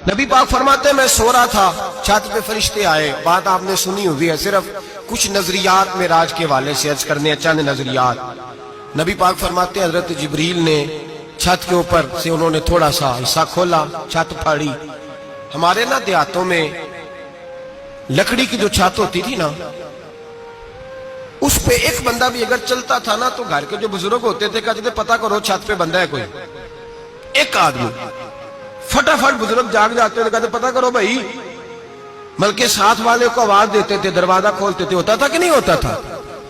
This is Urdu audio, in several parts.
نبی پاک فرماتے ہیں میں سو رہا تھا، چھت پہ فرشتے آئے. بات آپ نے سنی ہوئی ہے، صرف کچھ نظریات معراج کے والے سے عرض کرنے ہیں، چند نظریات. نبی پاک فرماتے ہیں حضرت جبریل نے چھت کے اوپر سے انہوں نے تھوڑا سا حصہ کھولا، چھت پھاڑی. ہمارے نا دیہاتوں میں لکڑی کی جو چھت ہوتی تھی نا، اس پہ ایک بندہ بھی اگر چلتا تھا نا تو گھر کے جو بزرگ ہوتے تھے کہتے تھے پتہ کرو چھت پہ بندہ ہے کوئی. ایک آدمی فٹافٹ بزرگ جاگ جاتے تھے، کہتے پتہ کرو بھائی، بلکہ ساتھ والے کو آواز دیتے تھے، دروازہ کھولتے تھے. ہوتا تھا کہ نہیں ہوتا تھا؟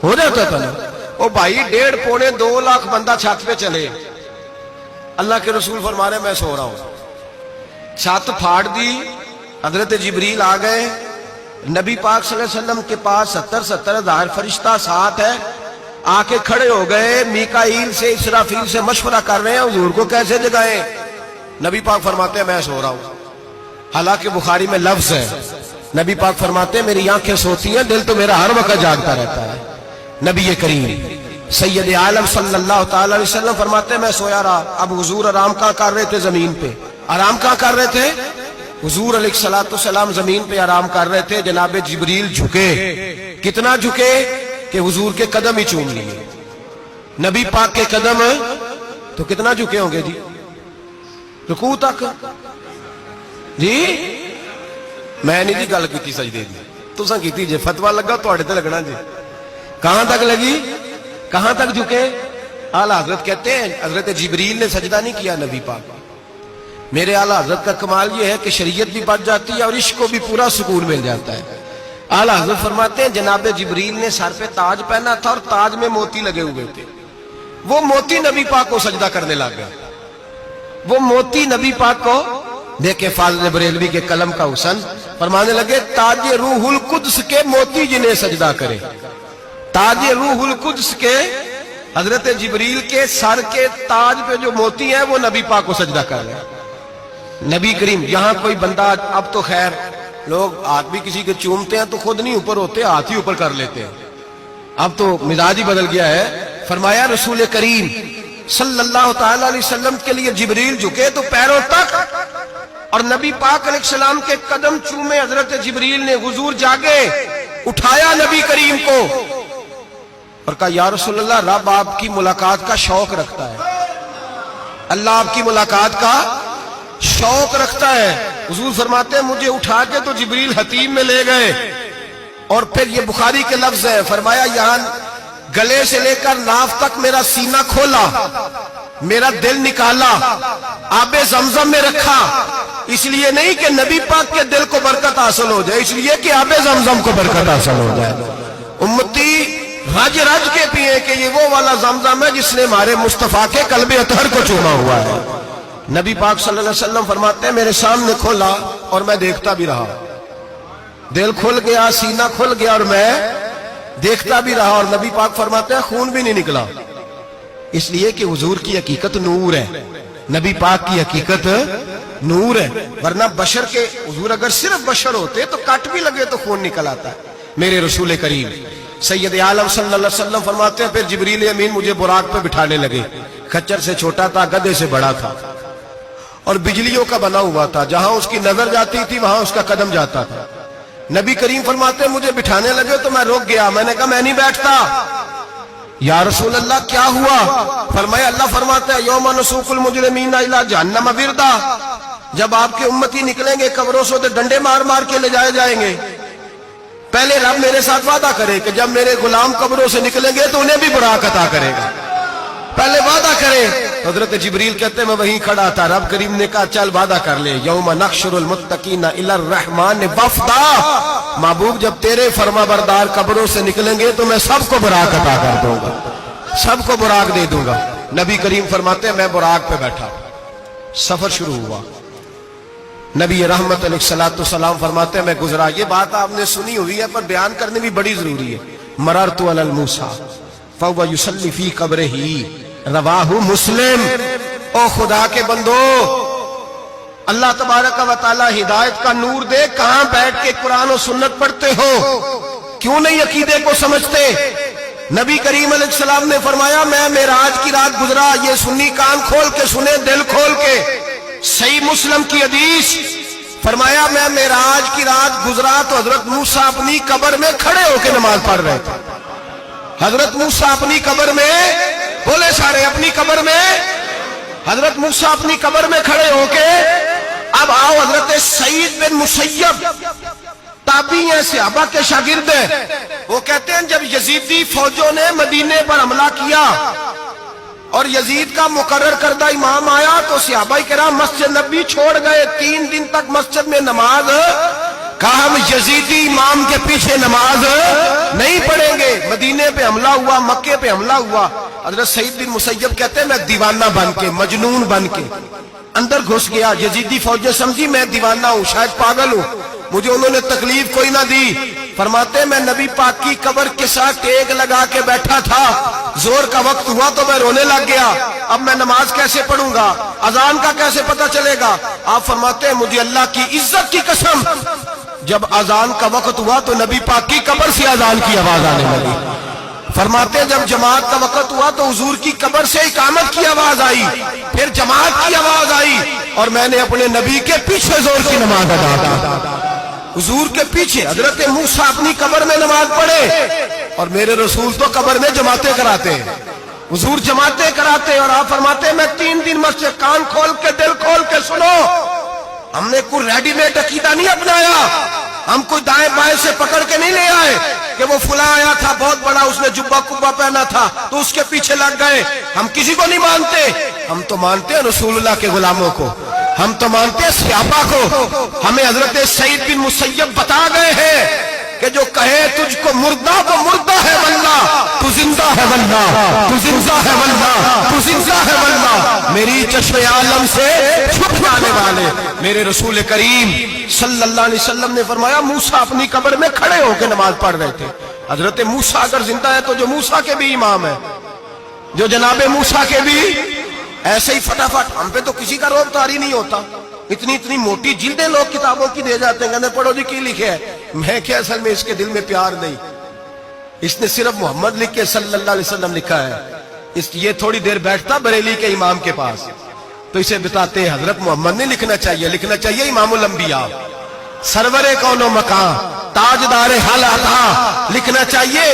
ہو جاتا تھا نا. او بھائی 1.5 پونے 2 لاکھ بندہ چھت پہ چلے. اللہ کے رسول فرما رہے میں سو رہا ہوں، چھت پھاڑ دی. حضرت جبریل آ گئے. نبی پاک صلی اللہ علیہ وسلم کے پاس 70 ہزار فرشتہ ساتھ ہے، آ کے کھڑے ہو گئے. میکائیل سے اسرافیل سے مشورہ کر رہے ہیں حضور کو کیسے جگائیں. نبی پاک فرماتے ہیں میں سو رہا ہوں. حالانکہ بخاری میں لفظ ہے، نبی پاک فرماتے ہیں میری آنکھیں سوتی ہیں، دل تو میرا ہر وقت جاگتا رہتا ہے. نبی کریم سید عالم صلی اللہ تعالی علیہ وسلم فرماتے ہیں میں سویا رہا. اب حضور آرام کہاں کر رہے تھے؟ زمین پہ. آرام کہاں کر رہے تھے؟ حضور علیہ السلام زمین پہ آرام کر رہے تھے. جناب جبریل جھکے. کتنا جھکے کہ حضور کے قدم ہی چوم لیے. نبی پاک کے قدم تو کتنا جھکے ہوں گے جی؟ رکوع تک. جی میں نہیں جی گل کی سجدے دی، تساں کیتی جی، فتوا لگا تواڈے تے لگنا جی. کہاں تک لگی؟ کہاں تک جھکے؟ اعلیٰ حضرت کہتے ہیں حضرت جبریل نے سجدہ نہیں کیا نبی پاک. میرے اعلیٰ حضرت کا کمال یہ ہے کہ شریعت بھی بچ جاتی ہے اور عشق کو بھی پورا سکون مل جاتا ہے. اعلیٰ حضرت فرماتے ہیں جناب جبریل نے سر پہ تاج پہنا تھا اور تاج میں موتی لگے ہوئے تھے. وہ موتی نبی پاک کو سجدہ کرنے لگ گیا. وہ موتی نبی پاک کو دیکھے. فاضل بریلوی کے قلم کا حسن فرمانے لگے تاج روح القدس کے موتی جنہیں سجدہ کرے. تاج روح القدس کے حضرت جبریل کے سر کے تاج پہ جو موتی ہیں وہ نبی پاک کو سجدہ کر رہے ہیں. نبی کریم یہاں کوئی بندہ، اب تو خیر لوگ ہاتھ بھی کسی کے چومتے ہیں تو خود نہیں اوپر ہوتے، ہاتھ ہی اوپر کر لیتے ہیں. اب تو مزاج ہی بدل گیا ہے. فرمایا رسول کریم صلی اللہ تعالی علیہ وسلم کے لیے جبریل جھکے تو پیروں تک، اور نبی پاک علیہ السلام کے قدم چومے. حضرت جبریل نے حضور جاگے، اٹھایا نبی کریم کو اور کہا یا رسول اللہ، رب آپ کی ملاقات کا شوق رکھتا ہے، اللہ آپ کی ملاقات کا شوق رکھتا ہے. حضور فرماتے ہیں مجھے اٹھا کے تو جبریل حتیم میں لے گئے. اور پھر یہ بخاری کے لفظ ہے، فرمایا یہاں گلے سے لے کر ناف تک میرا سینہ کھولا، میرا دل نکالا، آب زمزم میں رکھا. اس لیے نہیں کہ نبی پاک کے دل کو برکت حاصل ہو جائے، اس لیے کہ آب زمزم کو برکت حاصل ہو جائے. امتی رج رج کے پیئے کہ یہ وہ والا زمزم ہے جس نے ہمارے مصطفیٰ کے قلب اطہر کو چوما ہوا ہے. نبی پاک صلی اللہ علیہ وسلم فرماتے ہیں میرے سامنے کھولا اور میں دیکھتا بھی رہا. دل کھل گیا، سینہ کھل گیا اور میں دیکھتا بھی رہا. اور نبی پاک فرماتے ہیں خون بھی نہیں نکلا، اس لیے کہ حضور کی حقیقت نور ہے، نبی پاک کی حقیقت نور ہے. ورنہ بشر کے حضور اگر صرف بشر ہوتے تو کٹ بھی لگے تو خون نکل آتا ہے. میرے رسول کریم سید عالم صلی اللہ علیہ وسلم فرماتے ہیں پھر جبریل امین مجھے براق پہ بٹھانے لگے. خچر سے چھوٹا تھا، گدھے سے بڑا تھا اور بجلیوں کا بنا ہوا تھا. جہاں اس کی نظر جاتی تھی وہاں اس کا قدم جاتا تھا. نبی کریم فرماتے ہیں مجھے بٹھانے لگے تو میں رک گیا. میں نے کہا میں نہیں بیٹھتا. یا رسول اللہ کیا ہوا؟ فرمایا اللہ فرماتا ہے یوم نسوق المجرمین الی جہنم وردا، جب آپ کے امتی نکلیں گے قبروں سے تو ڈنڈے مار مار کے لے جائے جائیں گے. پہلے رب میرے ساتھ وعدہ کرے کہ جب میرے غلام قبروں سے نکلیں گے تو انہیں بھی براق عطا کرے گا. پہلے وعدہ کرے. حضرت جبریل کہتے ہیں میں وہیں کھڑا تھا. رب کریم نے کہا چل وعدہ کر لے، یوم نحشر المتقین الی الرحمن وفدا، محبوب جب تیرے فرما بردار قبروں سے نکلیں گے تو میں سب کو براق عطا کر دوں گا، سب کو براق دے دوں گا. نبی کریم فرماتے ہیں میں براق پہ بیٹھا، سفر شروع ہوا. نبی رحمت علیہ السلام فرماتے ہیں میں گزرا. یہ بات آپ نے سنی ہوئی ہے پر بیان کرنے بھی بڑی ضروری ہے. مررت علی الموسیٰ فہو یصلی فی قبرہ، رواہ مسلم. او خدا کے بندو، اللہ تبارک و تعالی ہدایت کا نور دے. کہاں بیٹھ کے قرآن و سنت پڑھتے ہو؟ کیوں نہیں عقیدے کو سمجھتے؟ نبی کریم علیہ السلام نے فرمایا میں معراج کی رات گزرا. یہ سنی کان کھول کے سنے، دل کھول کے. صحیح مسلم کی حدیث فرمایا میں معراج کی رات گزرا تو حضرت موسیٰ اپنی قبر میں کھڑے ہو کے نماز پڑھ رہے تھے. حضرت موسیٰ اپنی قبر میں, بولے سارے, اپنی قبر میں, حضرت موسیٰ اپنی قبر میں کھڑے ہو کے. اب آؤ, حضرت سعید بن مسیب تابعی ہیں, صحابہ کے شاگرد ہیں. وہ کہتے ہیں جب یزیدی فوجوں نے مدینے پر حملہ کیا اور یزید کا مقرر کردہ امام آیا تو صحابہ کرام مسجد نبی چھوڑ گئے. 3 دن تک مسجد میں نماز, کہا ہم یزیدی امام کے پیچھے نماز نہیں پڑھیں گے. مدینے پہ حملہ ہوا, مکے پہ حملہ ہوا. حضرت سعید بن مسیب کہتے ہیں میں دیوانہ بن کے, مجنون بن کے اندر گھس گیا. یزیدی فوجیں سمجھی میں دیوانہ ہوں, شاید پاگل ہوں, مجھے انہوں نے تکلیف کوئی نہ دی. فرماتے میں نبی پاک کی قبر کے ساتھ ٹیک لگا کے بیٹھا تھا, زور کا وقت ہوا تو میں رونے لگ گیا. اب میں نماز کیسے پڑھوں گا, اذان کا کیسے پتہ چلے گا. آپ فرماتے ہیں مجھے اللہ کی عزت کی قسم, جب اذان کا وقت ہوا تو نبی پاک کی قبر سے اذان کی آواز آنے لگی. فرماتے جب جماعت کا وقت ہوا تو حضور کی قبر سے اقامت کی آواز آئی, پھر جماعت کی آواز آئی, اور میں نے اپنے نبی کے پیچھے زور کی نماز ادا کی. حضور کے پیچھے حضرت موسیٰ اپنی قبر میں نماز پڑھے, اور میرے رسول تو قبر میں جماعتیں کراتے ہیں. حضور جماعتیں کراتے ہیں, اور آپ فرماتے ہیں میں 3 دن مسجد, کان کھول کے دل کھول کے سنو, ہم نے کوئی ریڈی میڈ عقیدہ نہیں اپنایا, ہم کوئی دائیں بائیں سے پکڑ کے نہیں لے آئے کہ وہ فلاں آیا تھا بہت بڑا, اس نے جبہ کبہ پہنا تھا تو اس کے پیچھے لگ گئے. ہم کسی کو نہیں مانتے, ہم تو مانتے ہیں رسول اللہ کے غلاموں کو, ہم تو مانتے ہیں صحابہ کو. ہمیں حضرت سعید بن مسیب بتا گئے ہیں کہ جو کہے تجھ کو مردہ تو مردہ ہے واللہ, تو زندہ ہے واللہ, تو زندہ ہے واللہ, تو زندہ ہے واللہ. میری چشم عالم سے چھپ جانے والے میرے رسول کریم صلی اللہ علیہ وسلم نے فرمایا موسیٰ اپنی قبر میں کھڑے ہو کے نماز پڑھ رہے تھے. حضرت موسیٰ اگر زندہ ہے تو جو موسیٰ کے بھی امام ہے, جو جناب موسیٰ کے بھی ایسے ہی فٹافٹ. ہم پہ تو کسی کا روب طاری نہیں ہوتا, اتنی موٹی جلدیں لوگ کتابوں کی دے جاتے ہیں, کہتے پڑھو جی کی لکھے ہے. میں کیا, اصل میں اس کے دل میں پیار نہیں, اس نے صرف محمد لکھ کے صلی اللہ علیہ وسلم لکھا ہے. یہ تھوڑی دیر بیٹھتا بریلی کے امام کے پاس تو اسے بتاتے ہیں حضرت محمد نے لکھنا چاہیے, لکھنا چاہیے امام الانبیاء, سرور کون و مکان, تاجدار حالات, لکھنا چاہیے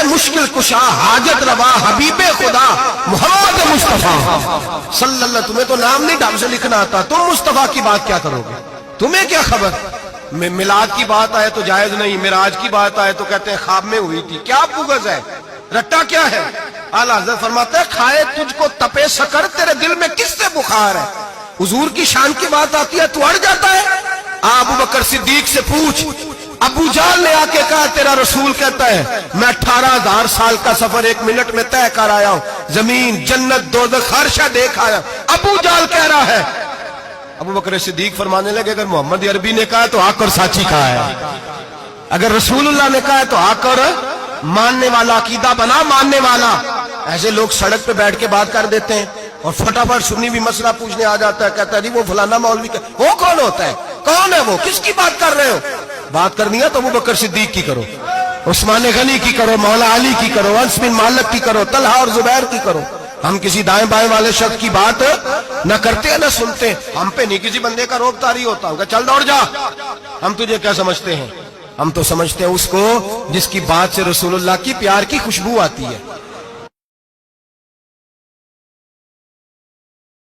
مشکل کشا, حاجت روا, حبیب خدا محمد مصطفیٰ صلی اللہ. تمہیں تو نام نہیں ڈھنگ سے لکھنا آتا, تم مصطفیٰ کی بات کیا کرو گے, تمہیں کیا خبر. میلاد کی بات آئے تو جائز نہیں, معراج کی بات آئے تو کہتے ہیں خواب میں ہوئی تھی. کیا بغض ہے, رٹا کیا ہے. اعلیٰ حضرت فرماتا ہے کھائے تجھ کو تپے سکر, تیرے دل میں کس سے بخار ہے. حضور کی شان کی بات آتی ہے تو اڑ جاتا ہے. ابو بکر صدیق سے پوچھ, ابو جہل نے آ کے کہا تیرا رسول کہتا ہے میں 18,000 سال کا سفر 1 منٹ میں طے کر آیا ہوں, زمین جنت دوزخ ہر شے دیکھ آیا. ابو جہل کہہ رہا ہے. ابو بکر صدیق فرمانے لگے اگر محمد عربی نے کہا تو آ کر ساتھی کہا ہے, اگر رسول اللہ نے کہا ہے تو آ کر ماننے والا, عقیدہ بنا ماننے والا. ایسے لوگ سڑک پہ بیٹھ کے بات کر دیتے ہیں اور فٹافٹ سنی بھی مسئلہ پوچھنے آ جاتا ہے, کہتا ہے جی وہ فلانا مولوی کا, وہ کون ہوتا ہے, کون ہے وہ, کس کی بات کر رہے ہو. بات کرنی ہے تو ابو بکر صدیق کی کرو, عثمان غنی کی کرو, مولا علی کی کرو, انس بن مالک کی کرو, طلحہ اور زبیر کی کرو. ہم کسی دائیں بائیں والے شخص کی بات نہ کرتے ہیں نہ سنتے. ہم پہ نہیں کسی بندے کا روب طاری ہوتا, ہم کہ چل دوڑ جا, ہم تجھے کیا سمجھتے ہیں. ہم تو سمجھتے ہیں اس کو جس کی بات سے رسول اللہ کی پیار کی خوشبو آتی ہے.